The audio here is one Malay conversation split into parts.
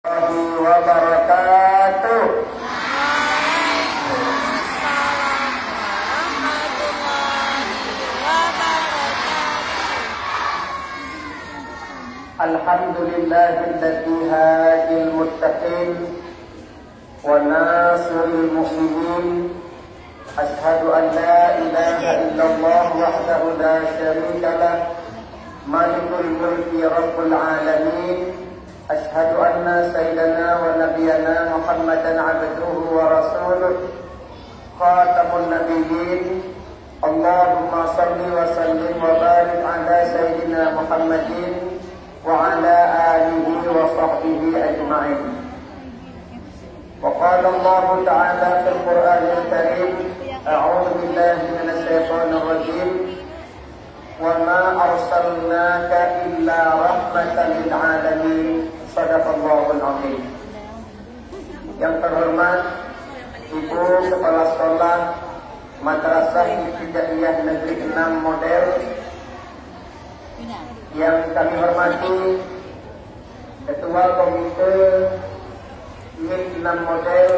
wabarakatuh. Alhamdulillahilladzi hadil muttaqin wa nasiril mu'minin. Ashhadu an la ilaha illallah wahdahu la syarika lah, malikul mulki rabbul alamin. Ashhadu anna sayyidana wa nabiyyana Muhammadan abduhu wa rasuluh, khatamun nabiyyin. Allahumma salli wa sallim wa barik ala sayyidina Muhammadin wa ala alihi wa sahbihi ajma'in. Wa qala Allah ta'ala fil Qur'anil Karim, a'udzu billahi minasy syaithanir rajim. Wa ma arsalnaka illa rahmatan lil alamin. Shadaqallahul azim. Yang terhormat Ibu Kepala Sekolah Madrasah Ibtidaiyah Negeri 6 Model, yang kami hormati Ketua Komite MIN 6 Model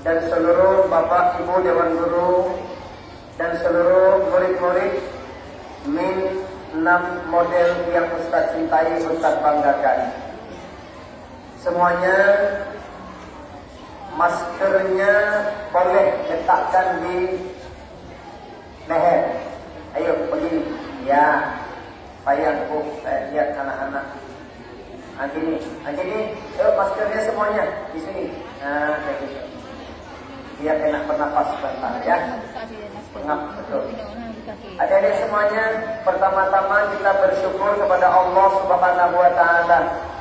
dan seluruh Bapak Ibu Dewan Guru dan seluruh murid-murid MIN 6 Model yang Ustaz cintai, Ustaz banggakan. Semuanya maskernya boleh letakkan di leher. Ayo begini, ya, supaya aku lihat anak-anak. Gini, ayo maskernya semuanya di sini. Nah, kayak gitu. Biar enak bernapas sebentar ya. Pengap betul. Adik-adik semuanya, pertama-tama kita bersyukur kepada Allah Subhanahu wa Ta'ala.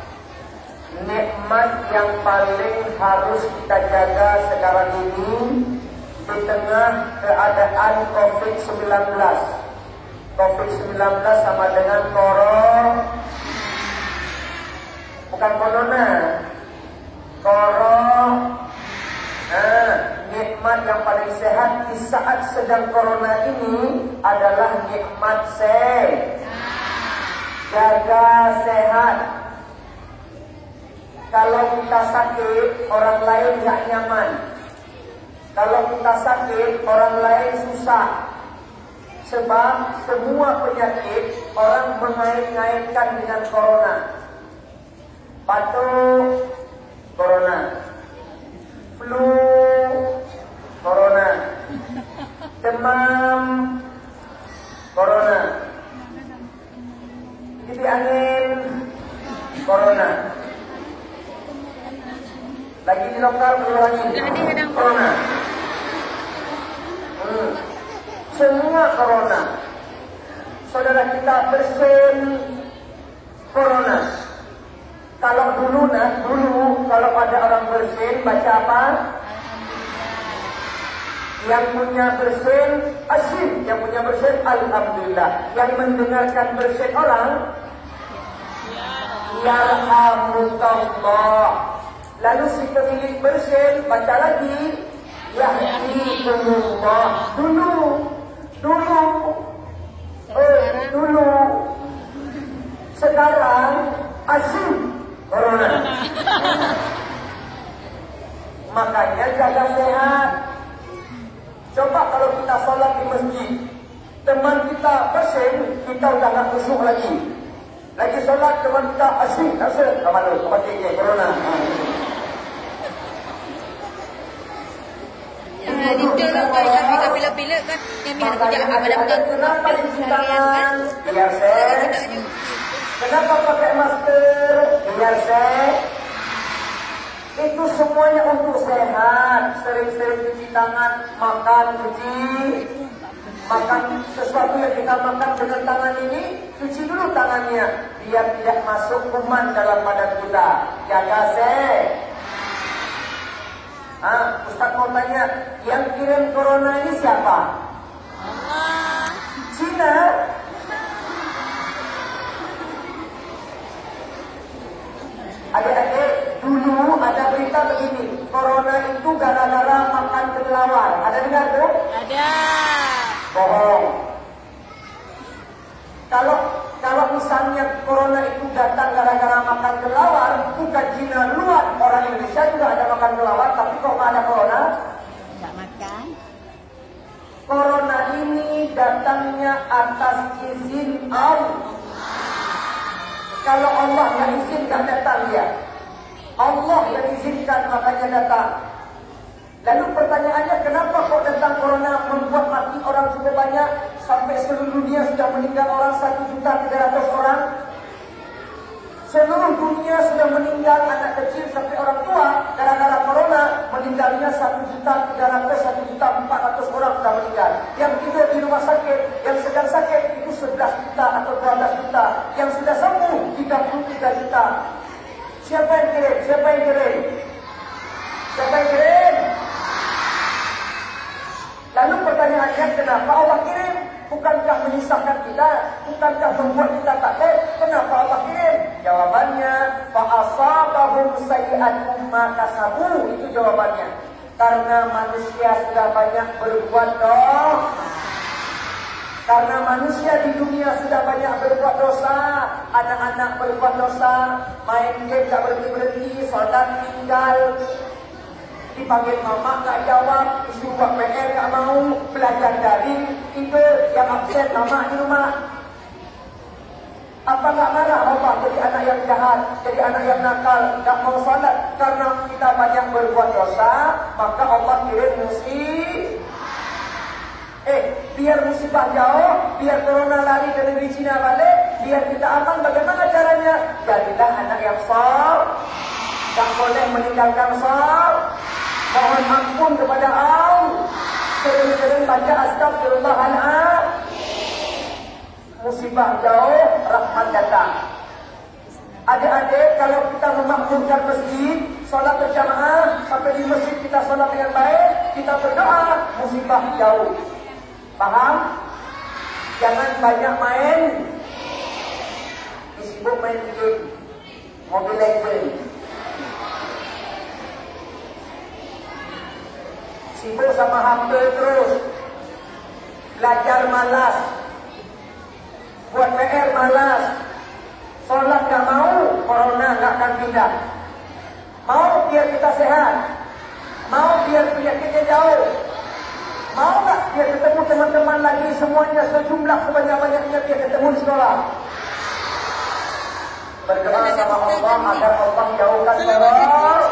Nikmat yang paling harus kita jaga sekarang ini di tengah keadaan COVID-19. COVID-19 sama dengan bukan corona. Nikmat yang paling sehat di saat sedang corona ini adalah nikmat sehat. Jaga sehat. Kalau kita sakit, orang lain gak nyaman. Kalau kita sakit, orang lain susah. Sebab semua penyakit orang mengait-ngaitkan dengan corona. Batuk, corona. Flu, corona. Demam, corona. Titik angin, corona. Lagi di lokal berulangin corona. Semua corona. Saudara kita bersin corona. Kalau dulu kalau ada orang bersin baca apa? Yang punya bersin asyik, yang punya bersin alhamdulillah. Yang mendengarkan bersin orang yarhamukallah. Lalu si pemilik bersin baca lagi yahdikumullah. Dulu. Sekarang asyik corona. Makanya jaga sehat. Coba kalau kita sholat di masjid, teman kita bersin, kita udah gak khusyuk lagi. Lagi sholat teman kita asyik, kemana corona. Detail kan kami kapila-pila kan kami ada kerja pada kenapa cuci tangan? Biar sehat. Kenapa pakai masker? Biar sehat. Itu semuanya untuk sehat. Sering-sering cuci tangan, makan sesuatu yang kita makan dengan tangan ini, cuci dulu tangannya biar tidak masuk kuman dalam badan kita. Jaga sehat. Ustaz mau tanya, yang kirim corona ini siapa? Allah. Cina. Adik-adik, dulu ada berita begini, corona itu gara-gara makan kelelawar. Ada dengar tuh? Ada. Bohong. Kalau misalnya katanya corona itu datang gara-gara makan kelawar, bukan Cina luar, orang Indonesia juga ada makan kelawar, tapi kok nggak ada corona? Nggak makan. Corona ini datangnya atas izin Allah. Kalau Allah nggak izin, nggak datang dia. Allah yang izinkan, makanya datang. Lalu pertanyaannya, kenapa kok datang corona membuat mati orang cukup banyak, sampai seluruh dunia sudah meninggal orang 1.300.000 orang? Seluruh dunia sudah meninggal anak kecil sampai orang tua gara-gara corona, meninggalnya 1.300.000, 1.400.000 orang sudah meninggal. Yang tidur di rumah sakit, yang sedang sakit itu 11 juta atau 12 juta, yang sudah sembuh 33 juta. Siapa yang kirim? Siapa yang kirim? Siapa yang kirim? Lalu pertanyaannya, kenapa Allah kirim? Bukankah menyusahkan kita? Bukankah membuat kita takut? Kenapa Allah kirim? Jawabannya, fa'asabahum sayyi'atum ma kasabu. Itu jawabannya. Karena manusia sudah banyak berbuat dosa. Karena manusia di dunia sudah banyak berbuat dosa. Anak-anak berbuat dosa, main game tak berhenti-berhenti, solat tinggal, dipanggil mama tak jawab, disuruh buat PR tak mau, belajar daring, tidur, yang absen mama di rumah. Apa tak marah Allah jadi anak yang jahat, jadi anak yang nakal, tak mau salat? Karena kita banyak berbuat dosa, maka Allah kirim musibah. Biar musibah jauh, biar corona lari ke negeri Cina balik, biar kita aman, bagaimana caranya? Jadilah anak yang saleh, tak boleh meninggalkan saleh. Mohon ampun kepada Allah. Sering-sering baca astagfirullahaladzim. Musibah jauh, rahmat datang. Adik-adik, kalau kita memakmurkan masjid, solat berjamaah, sampai di masjid kita solat dengan baik, kita berdoa, musibah jauh. Paham? Jangan banyak main. Disibuk main game, Mobile Legends. Sibuk sama HP terus. Belajar malas. Buat PR malas. Solat gak mau, corona gak akan pindah. Mau biar kita sehat. Mau biar penyakitnya jauh. Mau gak biar ketemu teman-teman lagi semuanya sejumlah sebanyak-banyaknya biar ketemu di sekolah. Berdoa sama Allah agar Allah jauhkan teror.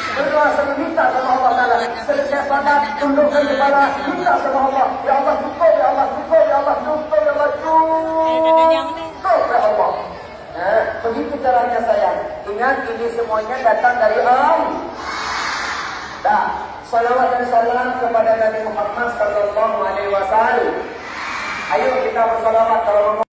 Berdoa sama minta sama Allah Ta'ala. Selesai salat, tundukkan kepala, minta sama Allah. Ya Allah cukup, ya Allah cukup, ya Allah cukup, ya Allah cukup, ya Allah. Begitu caranya sayang. Ingat ini semuanya datang dari Allah. Dah, salawat dan salam kepada Nabi Muhammad sallallahu alaihi wasallam. Ayo kita bersalawat kalau